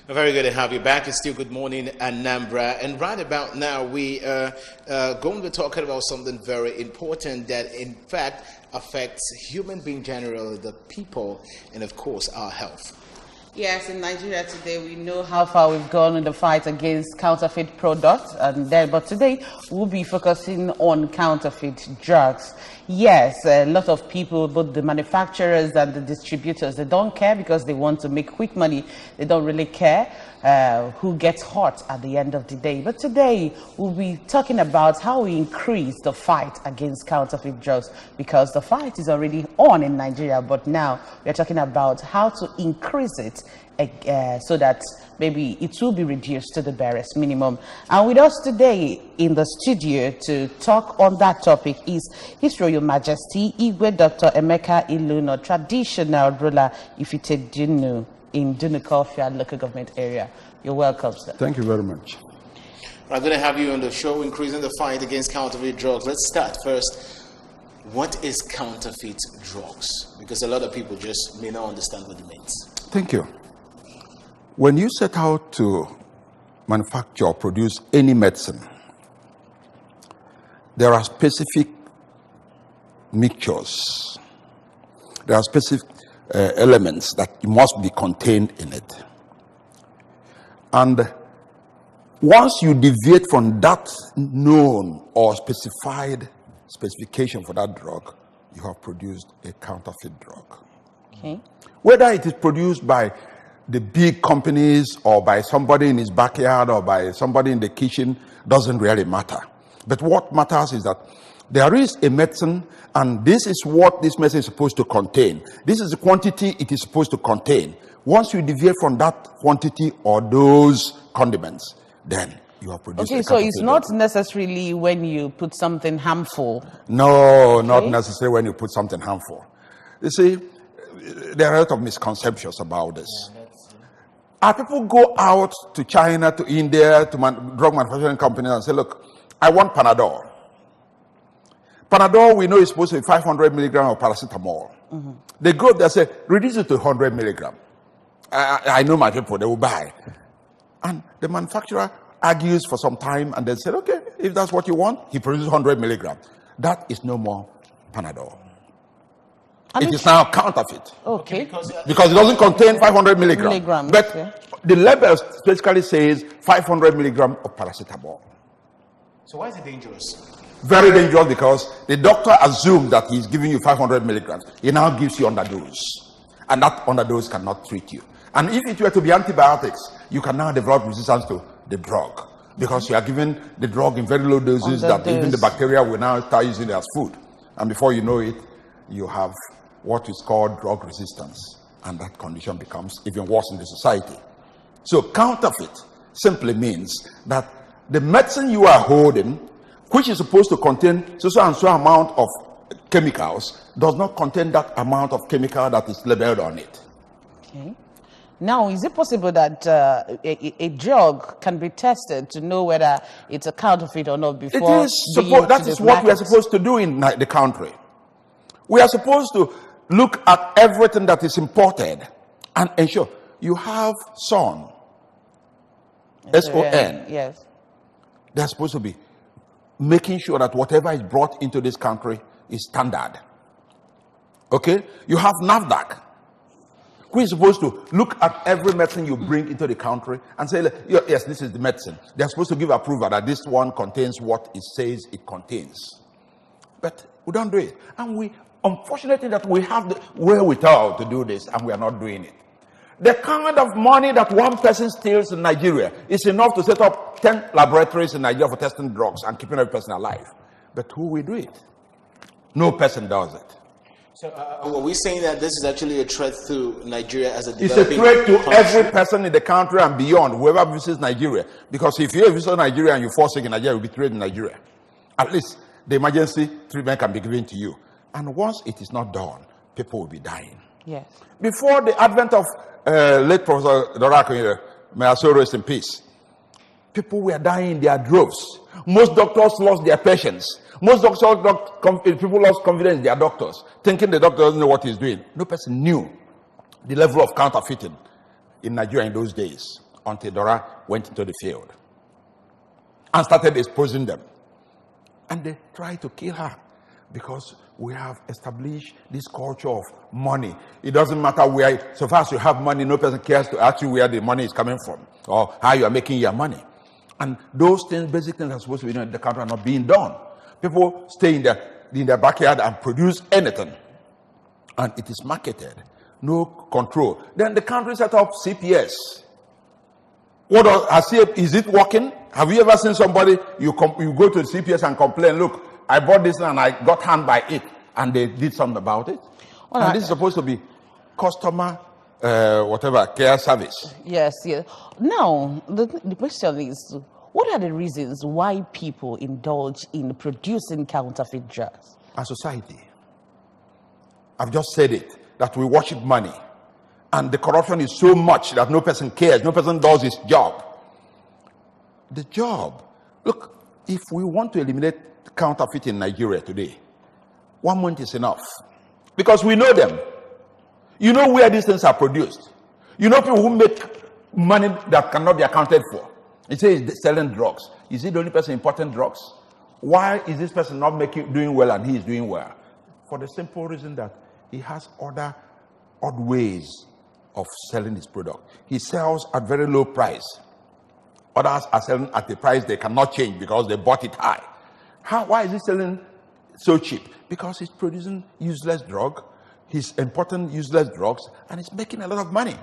Very good to have you back. It's still good morning, Anambra. And right about now, we are going to be talking about something very important that, in fact, affects human being generally, the people, and of course, our health. Yes, in Nigeria today, we know how far we've gone in the fight against counterfeit products, but today we'll be focusing on counterfeit drugs. Yes, a lot of people, both the manufacturers and the distributors, they don't care because they want to make quick money. They don't really care who gets hurt at the end of the day. But today we'll be talking about how we increase the fight against counterfeit drugs, because the fight is already on in Nigeria, but now we're talking about how to increase it so that maybe it will be reduced to the barest minimum. And with us today in the studio to talk on that topic is His Royal Majesty Igwe Dr. Emeka Iluno, traditional ruler Ifite Dunu in Dunukofia local government area. You're welcome, sir. Thank you very much. I'm going to have you on the show, increasing the fight against counterfeit drugs. Let's start first. What is counterfeit drugs? Because a lot of people just may not understand what it means. Thank you. When you set out to manufacture or produce any medicine, there are specific mixtures. There are specific elements that must be contained in it. And once you deviate from that known or specified specification for that drug, you have produced a counterfeit drug. Okay. Whether it is produced by the big companies or by somebody in his backyard or by somebody in the kitchen doesn't really matter. But what matters is that there is a medicine, and this is what this medicine is supposed to contain. This is the quantity it is supposed to contain. Once you deviate from that quantity or those condiments, then you have produced. Okay, so it's not necessarily when you put something harmful. No, not necessarily when you put something harmful. You see, there are a lot of misconceptions about this. Our people go out to China, to India, to drug manufacturing companies and say, look, I want Panadol. Panadol, we know, is supposed to be 500 milligrams of paracetamol. Mm-hmm. They go up there and say, reduce it to 100 milligrams. I know my people, they will buy. And the manufacturer argues for some time and then said, okay, if that's what you want, he produces 100 milligrams. That is no more Panadol. It is now counterfeit. Okay. Because it doesn't contain 500 milligrams. But okay. The label specifically says 500 milligrams of paracetamol. So why is it dangerous? Very dangerous, because the doctor assumes that he's giving you 500 milligrams. He now gives you underdose. And that underdose cannot treat you. And if it were to be antibiotics, you can now develop resistance to the drug, because you are given the drug in very low doses that even the bacteria will now start using it as food. And before you know it, you have what is called drug resistance, and that condition becomes even worse in the society. So counterfeit simply means that the medicine you are holding, which is supposed to contain so and so amount of chemicals, does not contain that amount of chemical that is labeled on it. Okay. Now, is it possible that a drug can be tested to know whether it's a counterfeit or not before? That is what we are supposed to do in the country. We are supposed to look at everything that is imported and ensure you have SON. S-O-N. Yes. They're supposed to be making sure that whatever is brought into this country is standard. Okay? You have NAFDAC, who is supposed to look at every medicine you bring into the country and say, yes, this is the medicine. They're supposed to give approval that this one contains what it says it contains. But we don't do it. And we, unfortunately, that we have the wherewithal to do this, and we are not doing it. The kind of money that one person steals in Nigeria is enough to set up 10 laboratories in Nigeria for testing drugs and keeping every person alive. But who will do it? No person does it. So are we saying that this is actually a threat to Nigeria as a developing country? It's a threat to country? every person in the country and beyond, whoever visits Nigeria. Because if you visit Nigeria and you fall sick in Nigeria, you'll be treated in Nigeria. At least the emergency treatment can be given to you. And once it is not done, people will be dying. Yes. Before the advent of late Professor Dorako, may I so rest in peace, people were dying in their droves. Most doctors lost their patients. Most people lost confidence in their doctors, thinking the doctor doesn't know what he's doing. No person knew the level of counterfeiting in Nigeria in those days. until Dora went into the field and started exposing them. And they tried to kill her because we have established this culture of money. It doesn't matter where, so far as you have money, no person cares to ask you where the money is coming from or how you are making your money. And those things, basic things are supposed to be done in the country are not being done. People stay in their backyard and produce anything. And it is marketed. No control. Then the country set up CPS. Is it working? Have you ever seen somebody, you go to the CPS and complain, look, I bought this and I got harmed by it, and they did something about it? Well, and this is supposed to be customer, care service. Yes, yes. Now, the question is, what are the reasons why people indulge in producing counterfeit drugs? A society. I've just said it, that we worship money. And the corruption is so much that no person cares, no person does his job. The job. Look, if we want to eliminate counterfeit in Nigeria today, 1 month is enough. Because we know them. You know where these things are produced. You know people who make money that cannot be accounted for. He says he's selling drugs. Is he the only person importing drugs? Why is this person not doing well and he is doing well? For the simple reason that he has other odd ways of selling his product. He sells at very low price. Others are selling at a price they cannot change because they bought it high. Why is he selling so cheap? Because he's producing useless drug, he's importing useless drugs, and he's making a lot of money.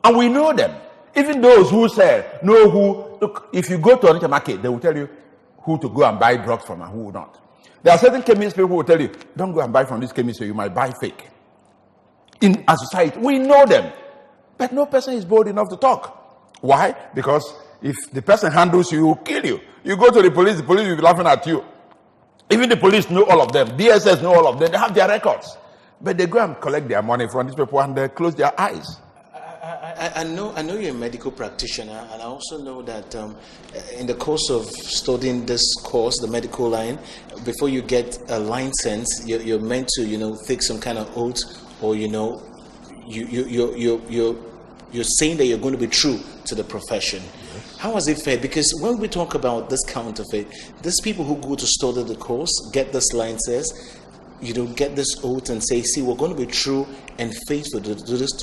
And we know them. Even those who sell know who. Look, if you go to an market, they will tell you who to go and buy drugs from and who will not. There are certain chemists people will tell you, don't go and buy from this chemist, so you might buy fake. In a society, we know them. But no person is bold enough to talk. Why? Because if the person handles you, he will kill you. You go to the police will be laughing at you. Even the police know all of them. DSS know all of them. They have their records. But they go and collect their money from these people and they close their eyes. I know you're a medical practitioner, and I also know that in the course of studying this course, the medical line, before you get a license, you're meant to, take some kind of oath, or you're saying that you're going to be true to the profession. Yes. How is it fair? Because when we talk about this counterfeit, these people who go to study the course, get this license, get this oath and say, see, we're going to be true and faithful to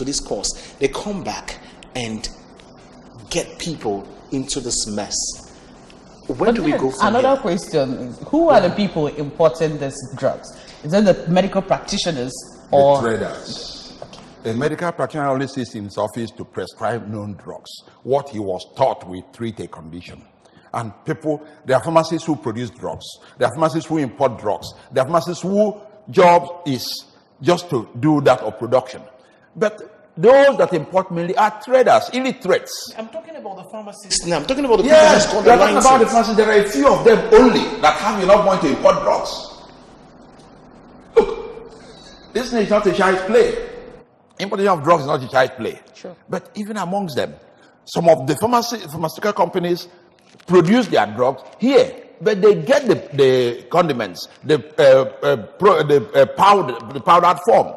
this course. They come back and get people into this mess. Where do we go from Another here? question is, who are the people importing these drugs? Is it the medical practitioners or the traders? Okay. A medical practitioner only sits in his office to prescribe known drugs. What he was taught will treat a condition. And there are pharmacists who produce drugs. There are pharmacists who import drugs. There are pharmacists whose job is just to do that of production. But those that import mainly are traders, illiterates. I'm talking about the pharmacists. No, I'm talking about the people who score the license. Talking about the pharmacists. There are a few of them only that have enough money to import drugs. Look, this is not a child's play. Importation of drugs is not a child's play. Sure. But even amongst them, some of the pharmaceutical companies produce their drugs here, but they get the condiments, the powdered form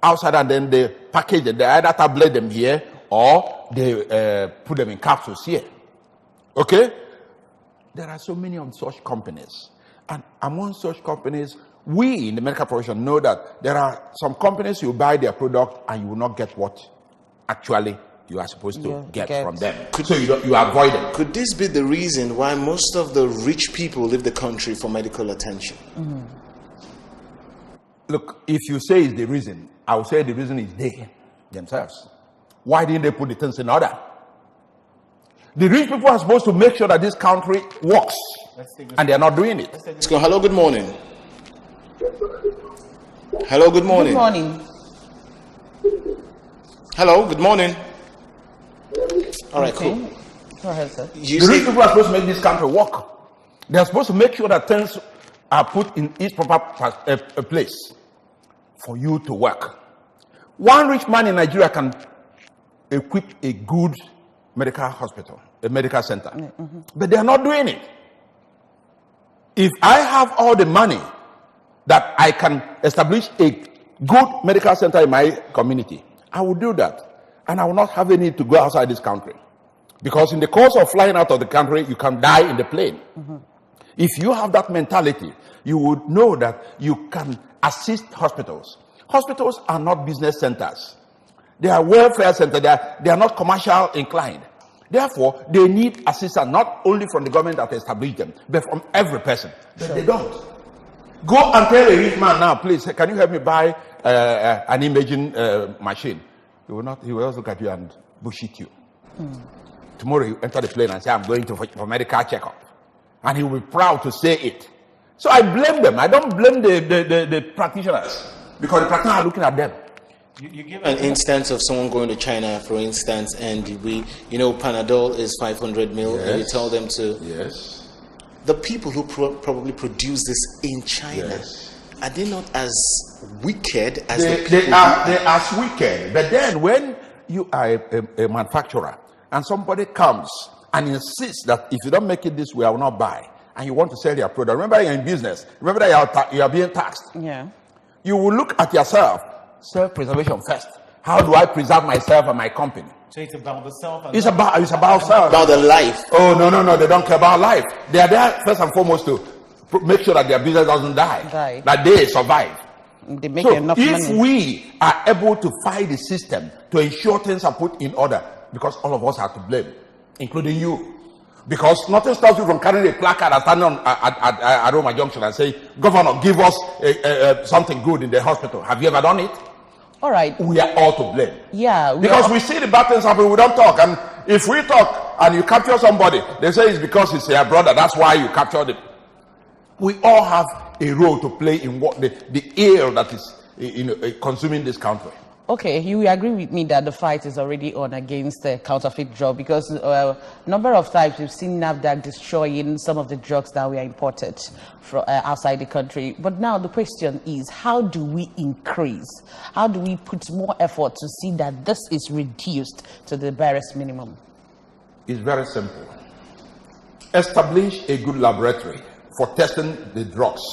outside, and then they package it. They either tablet them here or they put them in capsules here. Okay? There are so many of such companies. And among such companies, we in the medical profession know that there are some companies you buy their product and you will not get what actually you are supposed to get from them. So you avoid them. Could this be the reason why most of the rich people leave the country for medical attention? Mm-hmm. Look, if you say it's the reason, I would say the reason is they themselves. Why didn't they put the things in order? The rich people are supposed to make sure that this country works, and they are not doing it. Let's go. Hello, good morning. Hello, good morning. Good morning. Hello, good morning. All right, Okay. cool. Go ahead, sir. The rich people are supposed to make this country work. They are supposed to make sure that things are put in its proper place for you to work. One rich man in Nigeria can equip a good medical hospital, a medical center. Mm-hmm. But they are not doing it. If I have all the money that I can establish a good medical center in my community, I will do that. And I will not have any need to go outside this country. Because in the course of flying out of the country, you can die in the plane. If you have that mentality, you would know that you can assist hospitals. Hospitals are not business centers. They are welfare centers. They are not commercial inclined. Therefore, they need assistance not only from the government that established them, but from every person. But they don't. Go and tell a rich man now, please, can you help me buy an imaging machine? He will not. He will also look at you and bullshit you. Tomorrow you enter the plane and say, I'm going for medical checkup. And he will be proud to say it. So I blame them. I don't blame the practitioners, because the practitioners are looking at them. You give an instance of someone going to China, for instance, and Panadol is 500 mil, Yes. and you tell them to. Yes. The people who probably produce this in China, Yes. are they not as wicked as the people? They are as wicked. But then when you are a manufacturer and somebody comes and insists that if you don't make it this way, I will not buy, and you want to sell your product, remember you're in business. Remember that you are being taxed. Yeah. You will look at yourself. Self-preservation first. How do I preserve myself and my company? So it's about the self. It's about self. About the life. Oh no! They don't care about life. They are there first and foremost to make sure that their business doesn't die. That they survive. They make So enough if money. we are able to fight the system to ensure things are put in order, because all of us are to blame, including you. Because nothing stops you from carrying a placard and standing at Roma Junction and say, Governor, give us something good in the hospital. Have you ever done it? All right. We are all to blame. Yeah. Because we see the bad things happen, we don't talk. And if we talk and you capture somebody, they say it's because it's your brother. That's why you captured him. We all have a role to play in what the ill that is consuming this country. Okay, you will agree with me that the fight is already on against the counterfeit drug, because a number of times we've seen NAFDAC destroying some of the drugs that were imported from outside the country. But now the question is, how do we increase? How do we put more effort to see that this is reduced to the barest minimum? It's very simple. Establish a good laboratory for testing the drugs.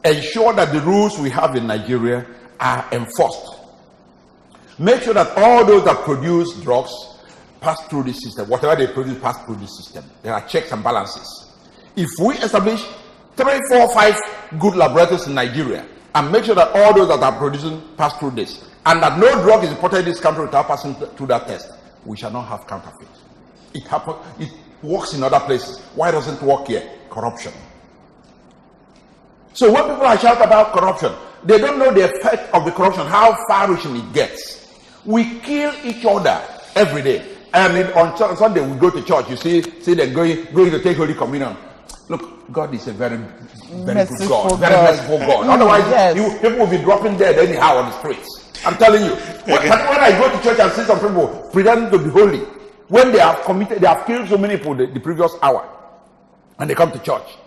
Ensure that the rules we have in Nigeria are enforced. Make sure that all those that produce drugs pass through the system. Whatever they produce pass through the system. There are checks and balances. If we establish 3, 4, 5 good laboratories in Nigeria and make sure that all those that are producing pass through this, and that no drug is imported in this country without passing through that test, we shall not have counterfeit. It works in other places. Why doesn't it work here? Corruption. So when people are shouting about corruption, they don't know the effect of the corruption, how far-reaching it gets. We kill each other every day. And on Sunday, we go to church. You see them going to take Holy Communion. Look, God is a very, very good God. Very merciful God. Otherwise, people will be dropping dead anyhow on the streets. I'm telling you. When I go to church and see some people pretending to be holy, when they have killed so many people the previous hour, and they come to church,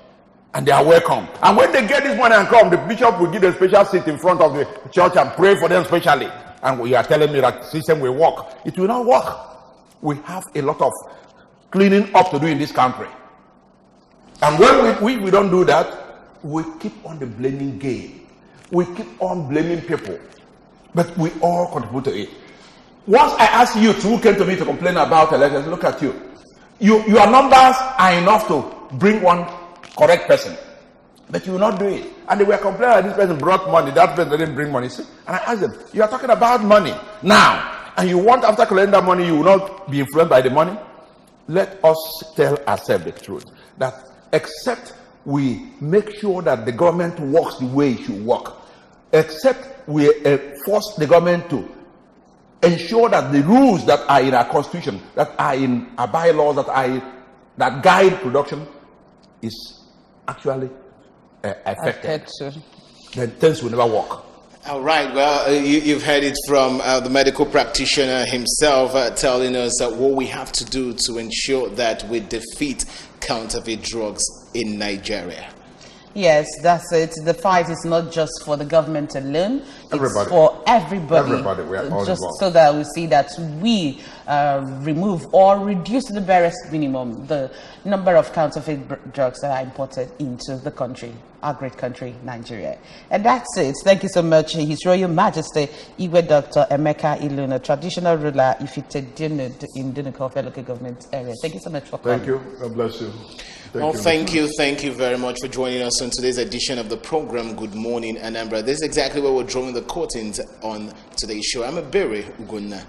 and they are welcome. And when they get this money and come, the bishop will give a special seat in front of the church and pray for them specially. And you are telling me that system will work. It will not work. We have a lot of cleaning up to do in this country. And when we don't do that, we keep on the blaming game. We keep on blaming people. But we all contribute to it. Once I asked you who came to me to complain about elections, look at you. Your numbers are enough to bring one correct person, but you will not do it. And they were complaining that this person brought money, that person didn't bring money. See? And I asked them, you are talking about money now, and you want after collecting that money, you will not be influenced by the money? Let us tell ourselves the truth, that except we make sure that the government works the way it should work, except we force the government to ensure that the rules that are in our constitution, that are in our bylaws, that guide production is actually affected, then things will never work. All right. Well, you've heard it from the medical practitioner himself telling us what we have to do to ensure that we defeat counterfeit drugs in Nigeria. Yes, that's it. The fight is not just for the government alone. Everybody. It's for everybody. Everybody. We are all just involved. so that we see that we remove or reduce to the barest minimum the number of counterfeit drugs that are imported into the country, our great country, Nigeria. And that's it. Thank you so much, His Royal Majesty, Iwe Dr. Emeka Iluna, traditional ruler Ifite Dunu in Dunukọfẹ local government area. Thank you so much for coming. Thank you. God bless you. Thank you very much for joining us on today's edition of the program, Good Morning Anambra. This is exactly where we're drawing the curtains on today's show. I'm Ebere Ugonna.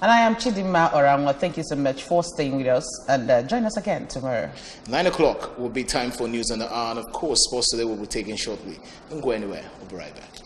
And I am Chidima Oramwa. Thank you so much for staying with us, and join us again tomorrow. 9 o'clock will be time for news on the hour, and of course, sports today will be taken shortly. Don't go anywhere. We'll be right back.